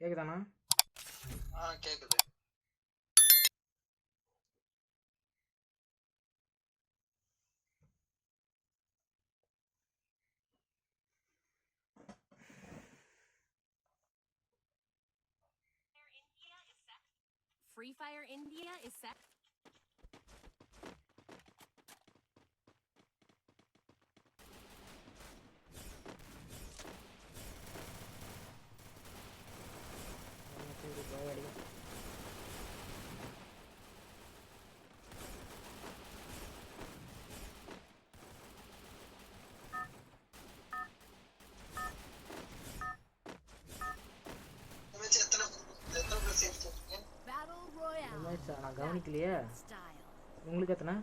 கேக்குதாண்ணா? கேக்குது. Free Fire India is set. Battle Royale. நான் கவனிக்கலையே. Style. உங்களுக்கு எத்தனை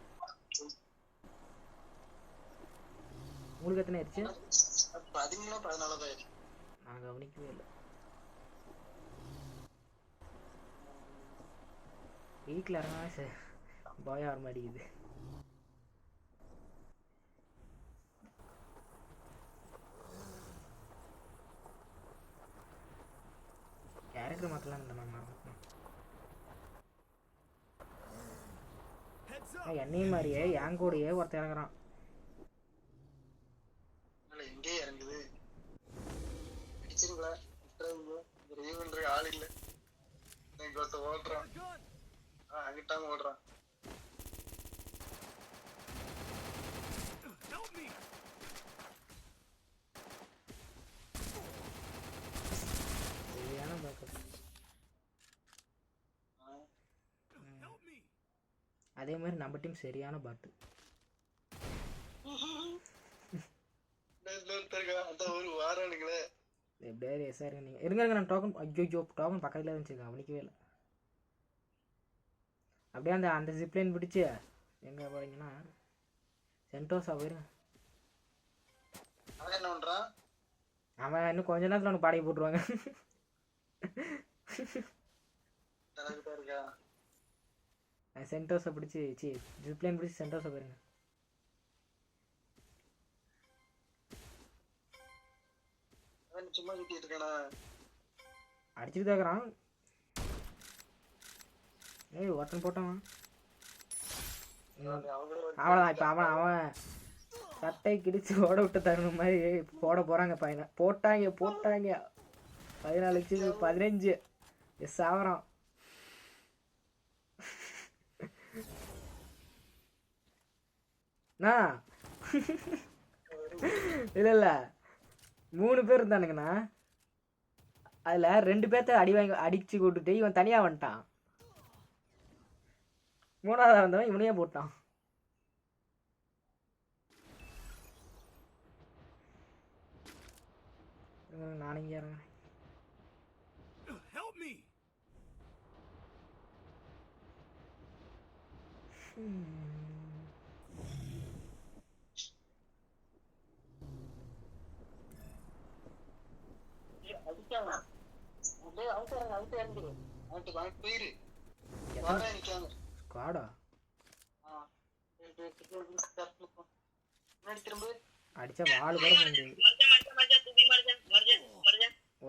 ஆயிடுச்சு? 13 14 ஆயிடுச்சு. நான் கவனிக்கவே இல்லை. வீட்டில் இறங்கினா சார் பயம் வர மாட்டேங்குது. கேரக்டர் மாற்றலாம் இந்த என்னையும் மாதிரியே என் கூடயே ஒருத்தர் இறங்குறான். எங்கே இறங்குது பிடிச்சிருங்களா? ஆள் இல்ல. ஓடுறான், அங்கிட்டாம ஓடுறான். சரியான பேக்கப். அதே மாதிரி நம்ம டீம் சரியான பாட்டு. எப்படியாவது எஸ்ஆர் நீங்கள் இருங்க நான் டோக்கன் ஐயோ டோக்கன் பக்கத்தில் இருந்துச்சு கவனிக்கவே இல்லை. அப்படியே அந்த ஜிப்லைன் பிடிச்சி எங்கே போகிறீங்கன்னா சென்டோஸா போயிருங்க. அவன் என்ன பண்ணுறான்? அவன் இன்னும் கொஞ்ச நேரத்தில் அவனுக்கு பாடி போட்டுருவாங்க. சென்டோஸை பிடிச்சி ஜிப்லைன் பிடிச்சி சென்டோஸை போயிருங்க. சும்மா சுத்திட்டு இருக்கானா? அடிச்சுட்டு தாக்குறான். ஏய் ஒருத்தன் போட்டான். அவ்வளோதான். இப்போ அவன் சட்டை கிடிச்சு ஓட விட்டு தருண மாதிரி போட போகிறாங்க பையனை. போட்டாங்க 14 15 எஸ் ஆகிறான். இல்லை 3 பேர் இருந்தானுங்கண்ணா. அதில் 2 பேர்த்த அடிச்சு கூட்டுட்டு இவன் தனியாக வந்துட்டான். 3ஆவது வந்தவன் இவனையே போட்டான். நானும் இங்கே இறங்குறேன். காடா அடிச்சா வாழு கூட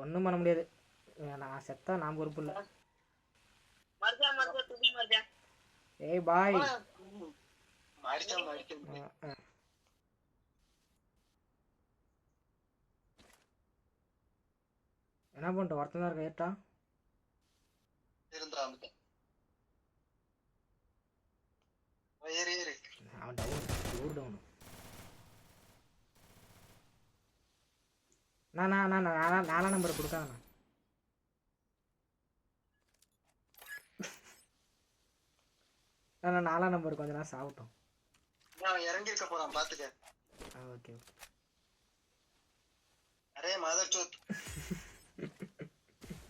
ஒன்றும் பண்ண முடியாது. நான் செத்தா நான் பொறுப்பு இல்லை. ஏய் பாய் என்ன பண்ணிட்டு ஒருத்தன் தான் இருக்க ஏட்டா அவன் டவுன். நான் 4ஆம் நம்பர் கொடுக்காங்கண்ணா. நான் 4ஆம் நம்பர் கொஞ்ச நேரம் சாப்பிட்டோம். இறங்கி இருக்க போறான் பாத்துக்க. ஓகே அரே மதர் சோத்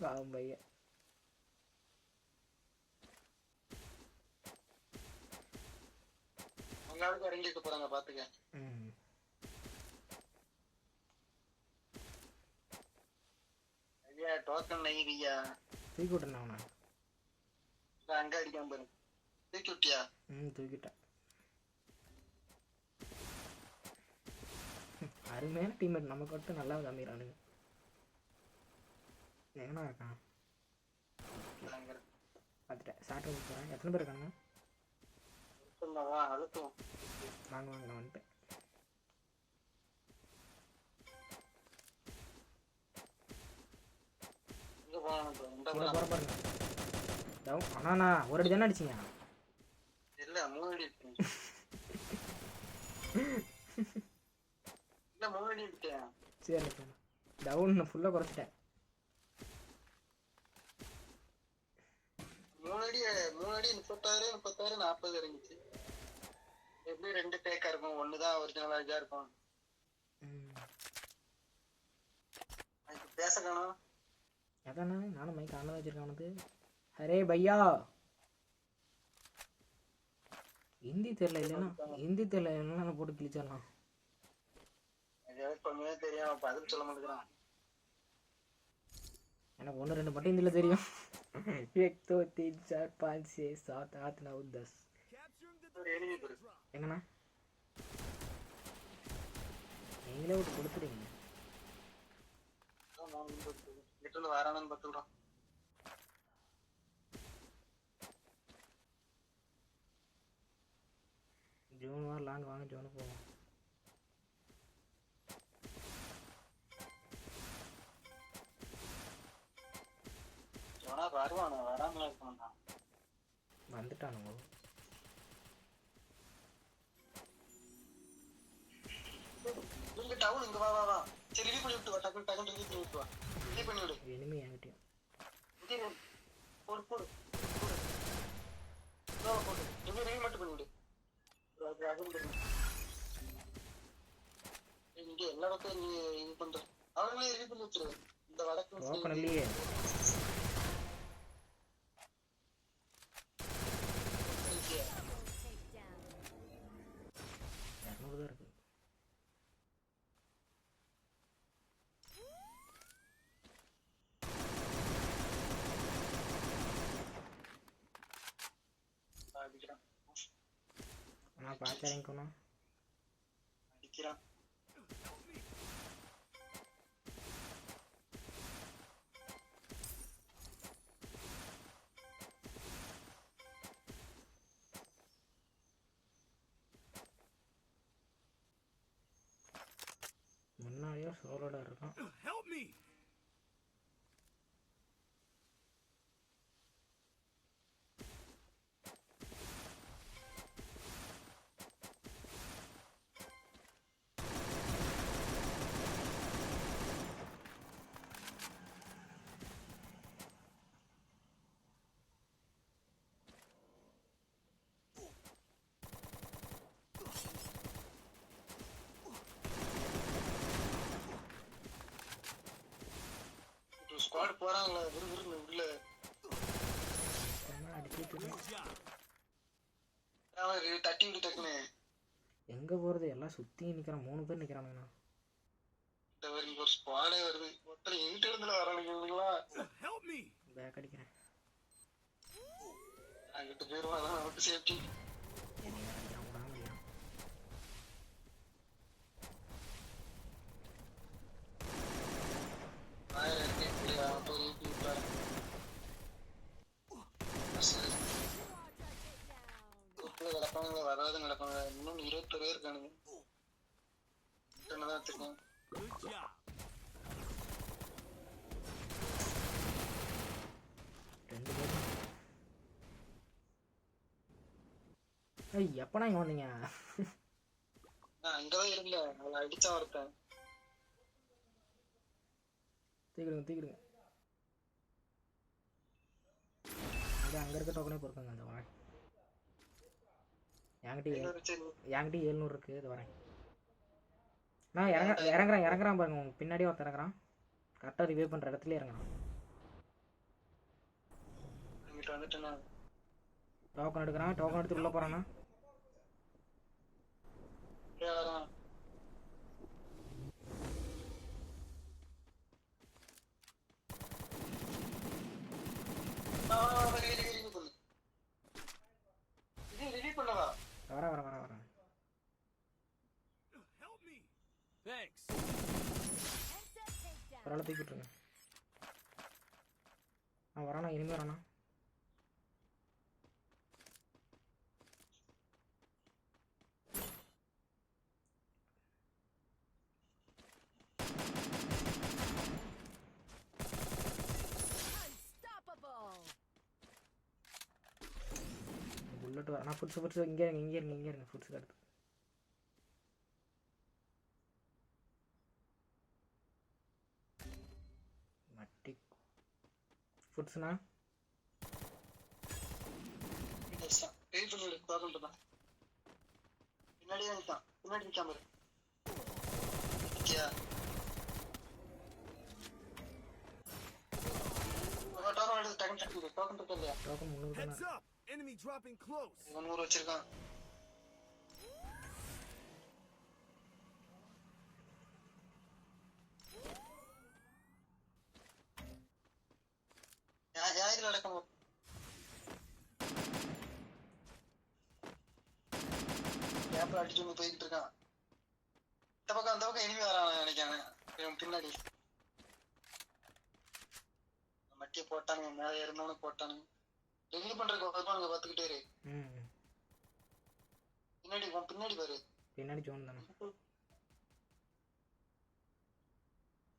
பாவம் பையன். உங்க இறங்கி இருக்க போறாங்க பாத்துக்க. ஐயா டோக்கன் நைவியா தூக்கி விட்டேன். அங்க அடிக்காம பாரு. தூக்கி விட்டியா? தூக்கிட்டேன். அருமையான டீம்மேட் நமக்கு மட்டும் நல்லா காமிக்கிறானுங்க. எங்கண்ணா இருக்கான்? அங்க பார்த்துட்டேன். ஷார்ட் ரேஞ்ச் போகிறேன். எத்தனை பேர் இருக்கானுங்க? சொன்னவா அழுத்தும். வாங்க வாங்க நான் வந்துட்டேன். இங்க போகணும் bro. இந்த கீழே bro. போகிற பாருங்க. டவுன். அண்ணா ஒரு அடி தானே அடிச்சிங்க. இல்ல 3 அடி இருக்கு. இல்ல 3 அடி இருக்கேன். சரி சரி. டவுன் நான் ஃபுல்லாக குறைச்சிட்டேன். 3 அடி 36 40 இறங்கிச்சு. எப்படி 2 பேக்கா இருக்கும், ஒண்ணுதான் ஒரிஜினலா இதா இருக்கும். அதுக்கு பேச காணோம். அதானே நானும் மைக் ஆனதான் வச்சிருக்கேன் அவனுக்கு. அரே பையா ஹிந்தி தெரியல இல்லைன்னா நான் போட்டு கிழிச்சிடலாம். ஏதாவது கொஞ்சமே தெரியும், பதில் சொல்ல மாட்டேங்கிறான். எனக்கு 1 2 மட்டும் ஹிந்தியில் தெரியும். 1 2 3 4 5 6 7 8 9 10. ஒரு enemy bro. எங்கண்ணா நீங்களே விட்டு கொடுத்துட்டீங்க. கிட்ட இருந்து வரானு பார்த்துக்கிறோம். ஜோன் வரலான்னு வாங்க, ஜோனு போவோம். சொன்னா வருவானா, வராமல இருக்கானா. வந்துட்டானுங்க. இங்க டவுன் இங்க வா வா வா. சரி ரிலீவ் பண்ணி விட்டு வா, டக்கு ரிலீவ் பண்ணி விட்டு வா. ரிலீவ் பண்ணி விடு. இனிமே என்கிட்டயும் இங்க போடு போடு போடு. நோ போடு. இங்க ரிலீவ் மட்டும் பண்ணி விடு. இங்க எல்லா பக்கம் நீ இது பண்ற. அவங்களே ரிலீவ் பண்ணி விட்டுரு. இந்த வடக்கு டோக்கன் இல்லையே. தான் இருக்கு. நான் பார்த்துறேன். அடிக்கிறான். முன்னாடியே சோலோட இருக்கான். ஸ்குவாட் போறாங்களா விறுவிறுன்னு உள்ள. அவன் தட்டி விட்டு டக்குனு. எங்க போறது? எல்லாம் சுத்தி நிக்கிறான். 3 பேர் நிக்கிறானுங்கண்ணா. இந்த வரைக்கும் ஒரு ஸ்குவாடே வருது. ஒருத்தர் எங்கிட்ட இருந்துல வரானுங்களா? பேக் அடிக்கிறேன். அங்கிட்டு போயிருவான், அதான் நமக்கு சேஃப்டி. வராது நடப்பாங்க. இன்னும் 20 பேர் இருக்கானுங்க. தான் வச்சிருக்கேன். எப்பனா இங்க வந்தீங்க? நான் அங்கதான் இருந்தேன். அவளை அடிச்சா ஒருத்தன். தூக்கிடுங்க. அங்க இருக்க டோக்கனே பொறுக்குங்க. அந்த வரேன். என்கிட்ட 700 இருக்கு. இது வரேன். நான் இறங்குறான் பாருங்க. உங்க பின்னாடியே ஒருத்தர் இறங்குறான். கரெக்டாக ரிவே பண்ற இடத்துல இறங்குறான். டோக்கன் எடுக்கிறான். டோக்கன் எடுத்து உள்ள போறானா? வரேன். ஒரு ஆளை தூக்கி விட்டுருங்க. வரானா? இனிமே வரானா? புல்லட் வர. நான் ஃபுட்ஸ் இங்கே இருங்க ஃபுட்ஸுக்கு அடுத்து. மட்டி ஃபுட்ஸ்னா பின்னாடி நிற்கான், பின்னாடி நிற்காம டோக்கன் 300 தானே. Heads up! Enemy dropping close. 100 வச்சிருக்கான். யாரு நடக்கணும்? கேப்ல அடிச்சு போய்கிட்டு இருக்கான். இந்த பக்கம் அந்த பக்கம் இனிமே வரான் நினைக்கிறேன். பின்னாடி மட்டிய போட்டானுங்க, மேல இருந்தவனு போட்டானுங்க. ரெடி பண்றதுக்கு வருவானுங்க, பாத்துக்கிட்டே இரு. பின்னாடி பாரு, பின்னாடி ஜோன் தானே.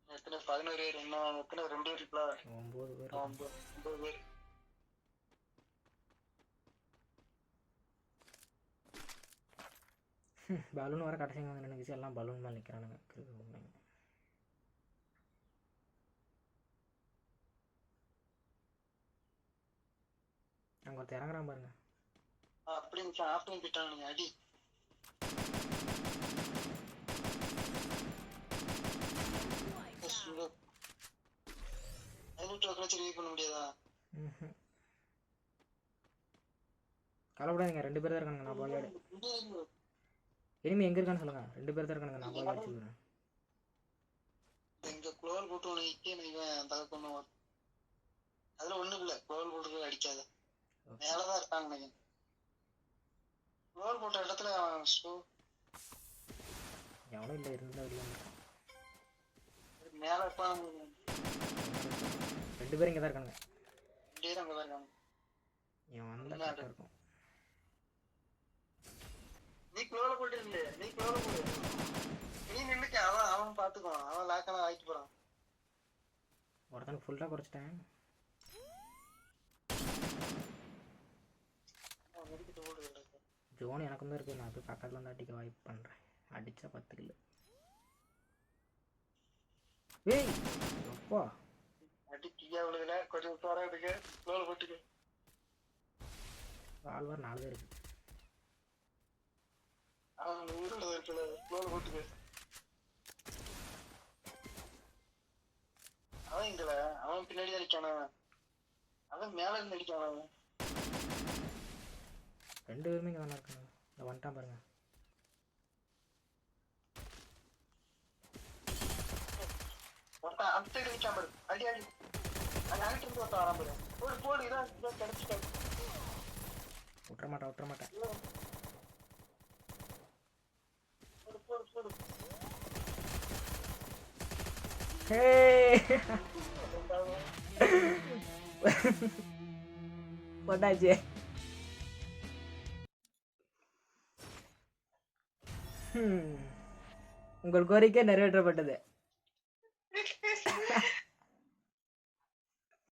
எத்தனை 11 பேர், இன்னும் எத்தனை 2 பேர் இருக்கலாம். 9 பேர். 9 பேர். பலூன் வர கடைசிங்க வந்து நினைச்சு எல்லாம் பலூன் மேலே நிற்கிறானுங்க. அங்கே ஒருத்தர் இறங்குறான் பாருங்க. அப்படி ஆஃப் பண்ணி போயிட்டானுங்க. அடி பண்ண முடியாதா? கவலைப்படாதீங்க, 2 பேர் தான் இருக்கானுங்க. நான் போய் இனிமே எங்க இருக்கான்னு சொல்லுங்க. 2 பேர் தான் இருக்கானுங்க. நான் போய் அடிச்சுக்கிறேன். இங்க குளோல் போட்டு இவன் தலை பண்ணுவான். அதுல ஒண்ணும் இல்ல, குளோல் போட்டு அடிக்காத. மேலதான் இருக்காங்க. குளோல் போட்ட இடத்துல எவனும் இல்லை, இருந்தா மேல இருப்பான். 2 பேர் இங்க தான் இருக்கானுங்க. அங்கதான் இருக்காங்க. இவன் வந்தா இருக்கும். நீ குளோல போட்டு இல்ல, நீ குளோல போடு. நீ நின்னுக்க, அவன் பாத்துக்குவான். அவன் லாக்கெல்லாம் ஆயிட்டு போறான். ஒருத்தனுக்கு ஃபுல்லா குறைச்சிட்டேன். ஜோன் எனக்கும் தான் இருக்கு. நான் போய் பக்கத்துல வந்து அடிக்க வாய்ப்பு பண்றேன். அடிச்சா 10 கிலோ. ஏய் அப்பா அடிக்கியா விழுகல, கொஞ்சம் உத்தாரா இருக்கு. குளோல போட்டுக்க. வால்வர் 4 பேர் இருக்கு. அவன் ஊருல இருக்கல, குளோல போட்டுக்க. அவன் இங்கல, அவன் பின்னாடி அடிக்கான. அவன் மேல இருந்து அடிக்கான. 2 பேருமே இங்க தானே இருக்காங்க. இந்த வந்துட்டான் பாருங்க. ஒருத்தன் அந்த சைடு நிக்காம இருக்கு. அடி அடி. அந்த ஆகிட்டு இருந்து ஒருத்தன் வராம இருக்கு. போடு போடு, இதான் கிடைச்சிட்டாங்க. விட்டுற மாட்டேன். போடு போடு போடு. ஹே போட்டாச்சு. உங்கள் கோரிக்கை நிறைவேற்றப்பட்டது.